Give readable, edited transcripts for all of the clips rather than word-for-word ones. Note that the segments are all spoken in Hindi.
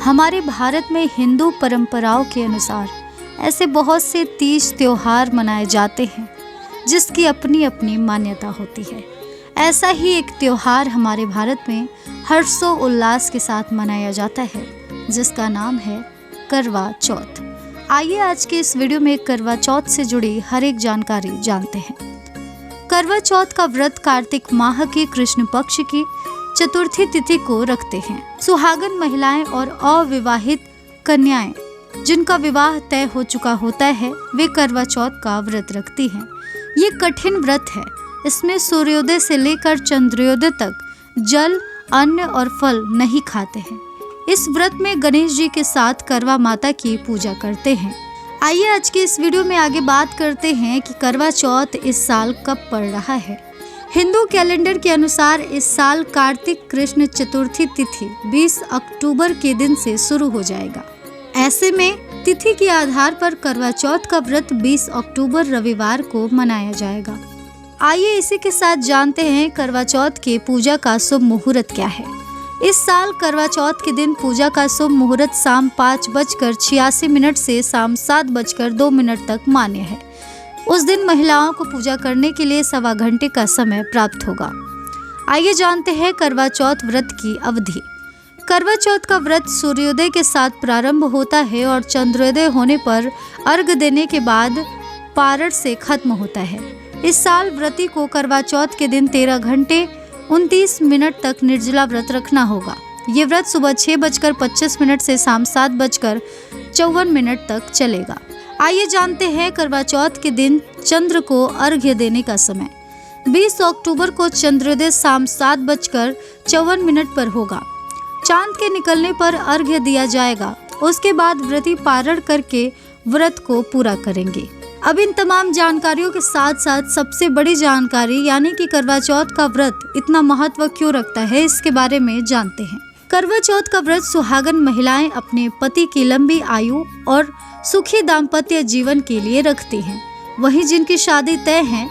हमारे भारत में हिंदू परंपराओं के अनुसार ऐसे बहुत से तीज त्योहार मनाए जाते हैं जिसकी अपनी अपनी मान्यता होती है। ऐसा ही एक त्योहार हमारे भारत में हर्षो उल्लास के साथ मनाया जाता है जिसका नाम है करवा चौथ। आइए आज के इस वीडियो में करवा चौथ से जुड़ी हर एक जानकारी जानते हैं। करवा चौथ का व्रत कार्तिक माह के कृष्ण पक्ष की चतुर्थी तिथि को रखते हैं। सुहागन महिलाएं और अविवाहित कन्याएं जिनका विवाह तय हो चुका होता है वे करवा चौथ का व्रत रखती हैं। ये कठिन व्रत है। इसमें सूर्योदय से लेकर चंद्रोदय तक जल, अन्न और फल नहीं खाते हैं। इस व्रत में गणेश जी के साथ करवा माता की पूजा करते हैं। आइए आज की इस वीडियो में आगे बात करते हैं कि करवा चौथ इस साल कब पड़ रहा है। हिंदू कैलेंडर के अनुसार इस साल कार्तिक कृष्ण चतुर्थी तिथि 20 अक्टूबर के दिन से शुरू हो जाएगा। ऐसे में तिथि के आधार पर करवा चौथ का व्रत 20 अक्टूबर रविवार को मनाया जाएगा। आइए इसी के साथ जानते हैं करवा चौथ के पूजा का शुभ मुहूर्त क्या है। इस साल करवा चौथ के दिन पूजा का शुभ मुहूर्त शाम 5:86 से शाम 7:02 तक मान्य है। उस दिन महिलाओं को पूजा करने के लिए 1.25 घंटे का समय प्राप्त होगा। आइए जानते हैं करवा चौथ व्रत की अवधि। करवा चौथ का व्रत सूर्योदय के साथ प्रारंभ होता है और चंद्रोदय होने पर अर्घ देने के बाद पारण से खत्म होता है। इस साल व्रती को करवा चौथ के दिन 13 घंटे 29 मिनट तक निर्जला व्रत रखना होगा। ये व्रत सुबह 6:25 से शाम 7:54 तक चलेगा। आइए जानते हैं करवा चौथ के दिन चंद्र को अर्घ्य देने का समय। 20 अक्टूबर को चंद्रोदय शाम 7:54 पर होगा। चांद के निकलने पर अर्घ्य दिया जाएगा। उसके बाद व्रती पारण करके व्रत को पूरा करेंगे। अब इन तमाम जानकारियों के साथ साथ सबसे बड़ी जानकारी यानी कि करवा चौथ का व्रत इतना महत्व क्यों रखता है इसके बारे में जानते हैं। करवा चौथ का व्रत सुहागन महिलाएं अपने पति की लंबी आयु और सुखी दाम्पत्य जीवन के लिए रखती हैं। वहीं जिनकी शादी तय है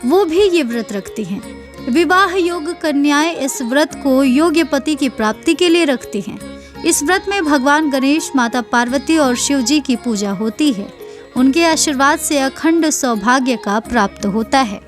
वो भी ये व्रत रखती हैं। विवाह योग्य कन्याएं इस व्रत को योग्य पति की प्राप्ति के लिए रखती हैं। इस व्रत में भगवान गणेश, माता पार्वती और शिव जी की पूजा होती है। उनके आशीर्वाद से अखंड सौभाग्य का प्राप्त होता है।